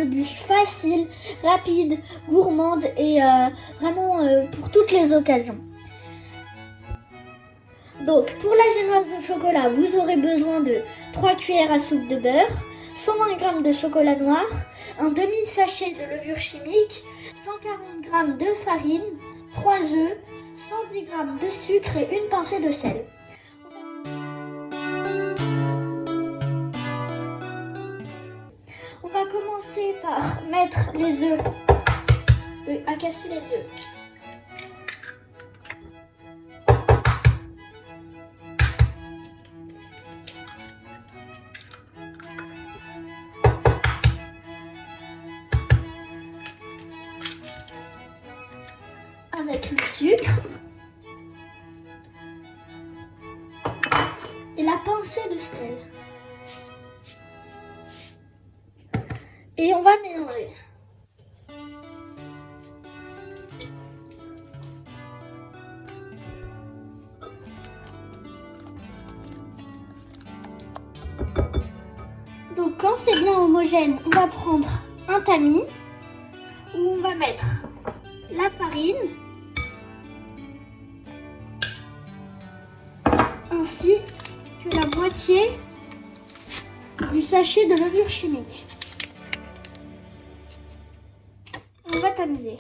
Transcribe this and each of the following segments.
bûche facile, rapide, gourmande et vraiment pour toutes les occasions. Donc pour la génoise au chocolat, vous aurez besoin de 3 cuillères à soupe de beurre, 120 g de chocolat noir, un demi-sachet de levure chimique, 140 g de farine, 3 œufs, 110 g de sucre et une pincée de sel. On va commencer par mettre les œufs, à casser les œufs. Avec le sucre et la pincée de sel. Et on va mélanger. Donc quand c'est bien homogène, on va prendre un tamis où on va mettre la farine ainsi que la moitié du sachet de levure chimique. On va tamiser.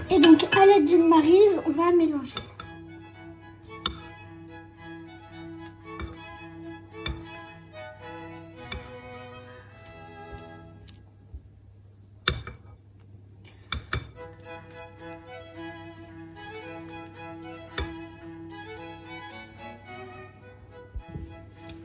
Et donc à l'aide d'une maryse, on va mélanger.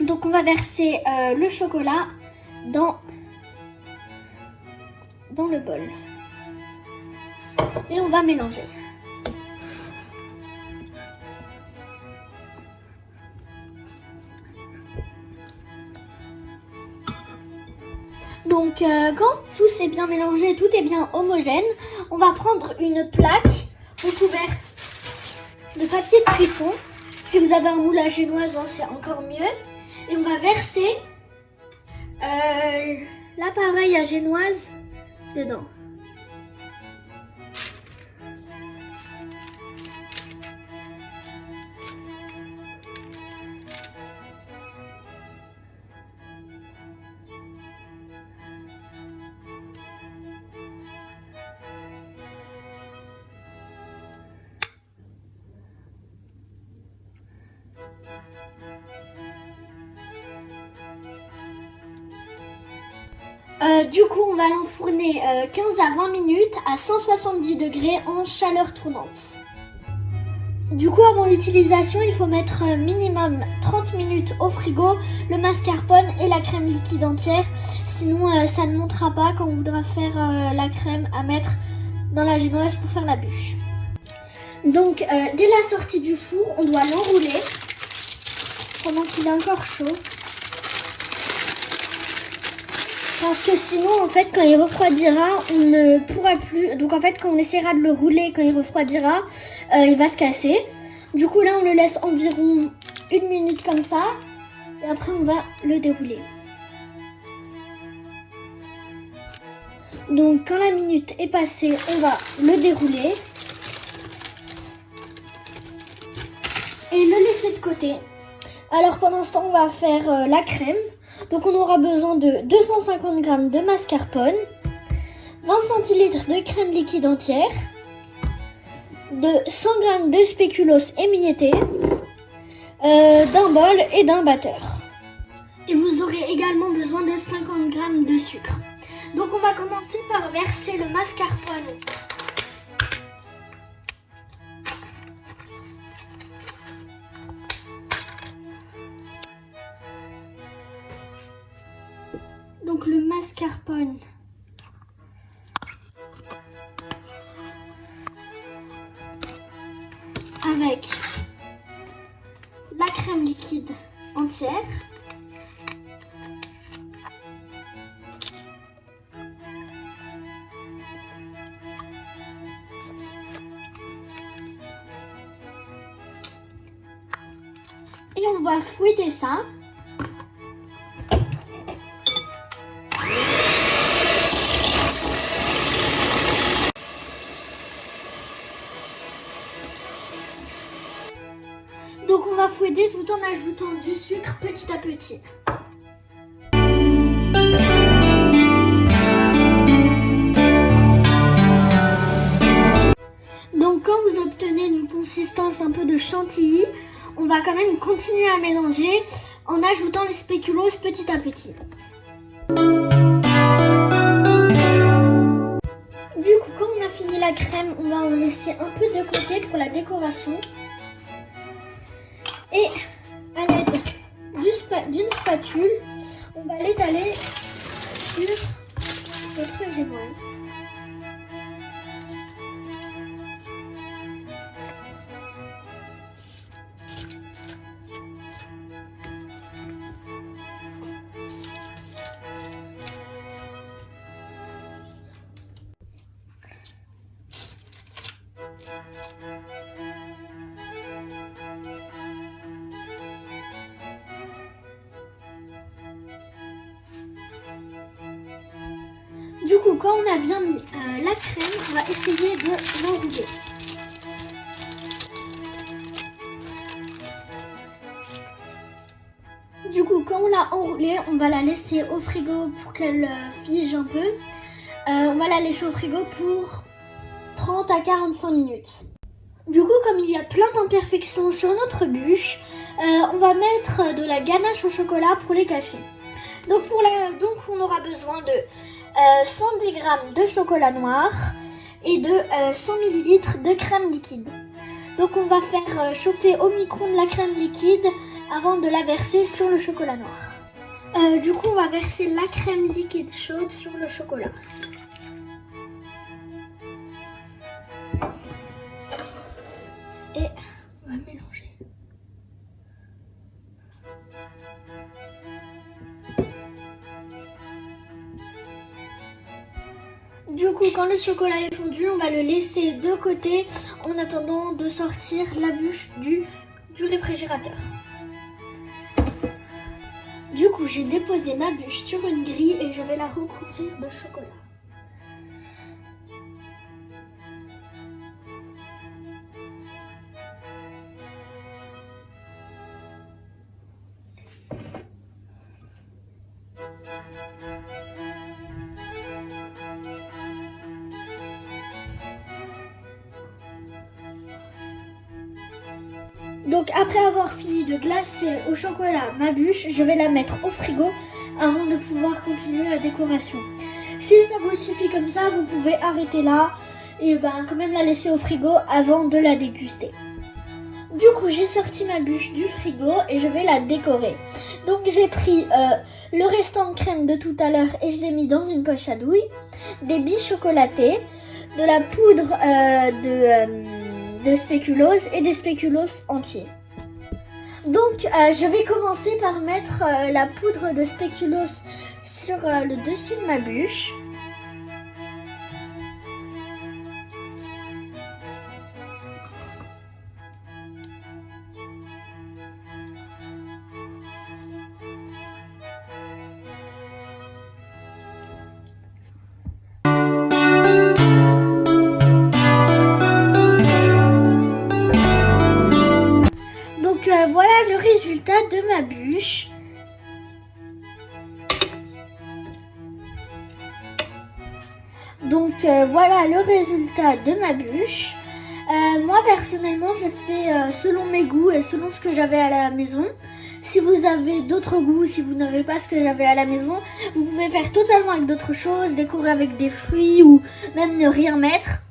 Donc on va verser le chocolat dans le bol. Et on va mélanger. Donc quand tout s'est bien mélangé, tout est bien homogène, on va prendre une plaque recouverte de papier de cuisson. Si vous avez un moule à génoise, c'est encore mieux. Et on va verser l'appareil à génoise dedans. Du coup, on va l'enfourner 15 à 20 minutes à 170 degrés en chaleur tournante. Du coup, avant l'utilisation, il faut mettre minimum 30 minutes au frigo le mascarpone et la crème liquide entière. Sinon, ça ne montera pas quand on voudra faire la crème à mettre dans la génoise pour faire la bûche. Donc, dès la sortie du four, on doit l'enrouler pendant qu'il est encore chaud. Parce que sinon, en fait, quand il refroidira, on ne pourra plus... Donc, en fait, quand on essaiera de le rouler, quand il refroidira, il va se casser. Du coup, là, on le laisse environ 1 minute comme ça. Et après, on va le dérouler. Donc, quand la minute est passée, on va le dérouler. Et le laisser de côté. Alors, pendant ce temps, on va faire la crème. Donc on aura besoin de 250 g de mascarpone, 20 centilitres de crème liquide entière, de 100 g de spéculoos émietté, d'un bol et d'un batteur. Et vous aurez également besoin de 50 g de sucre. Donc on va commencer par verser le mascarpone avec la crème liquide entière va fouetter ça. Donc on va fouetter tout en ajoutant du sucre petit à petit. Donc quand vous obtenez une consistance un peu de chantilly, on va quand même continuer à mélanger en ajoutant les spéculoos petit à petit. Du coup, quand on a fini la crème, on va en laisser un peu de côté pour la décoration. Et à l'aide d'une spatule, on va l'étaler sur notre génoise. Du coup, quand on a bien mis la crème, on va essayer de l'enrouler. Du coup, quand on l'a enroulée, on va la laisser au frigo pour qu'elle fige un peu. On va la laisser au frigo pour 30 à 45 minutes. Du coup, comme il y a plein d'imperfections sur notre bûche, on va mettre de la ganache au chocolat pour les cacher. Donc, on aura besoin de 110 g de chocolat noir et de 100 ml de crème liquide. Donc on va faire chauffer au micro-ondes la crème liquide avant de la verser sur le chocolat noir. Du coup on va verser la crème liquide chaude sur le chocolat. Et on va mélanger. Du coup, quand le chocolat est fondu, on va le laisser de côté en attendant de sortir la bûche du réfrigérateur. Du coup, j'ai déposé ma bûche sur une grille et je vais la recouvrir de chocolat. Donc après avoir fini de glacer au chocolat ma bûche, je vais la mettre au frigo avant de pouvoir continuer la décoration. Si ça vous suffit comme ça, vous pouvez arrêter là et quand même la laisser au frigo avant de la déguster. Du coup, j'ai sorti ma bûche du frigo et je vais la décorer. Donc j'ai pris le restant de crème de tout à l'heure et je l'ai mis dans une poche à douille, des billes chocolatées, de la poudre de spéculoos et des spéculoos entiers. Donc je vais commencer par mettre la poudre de spéculoos sur le dessus de ma bûche. Voilà le résultat de ma bûche. Donc voilà le résultat de ma bûche. Moi personnellement j'ai fait selon mes goûts et selon ce que j'avais à la maison. Si vous avez d'autres goûts, si vous n'avez pas ce que j'avais à la maison, vous pouvez faire totalement avec d'autres choses, décorer avec des fruits ou même ne rien mettre.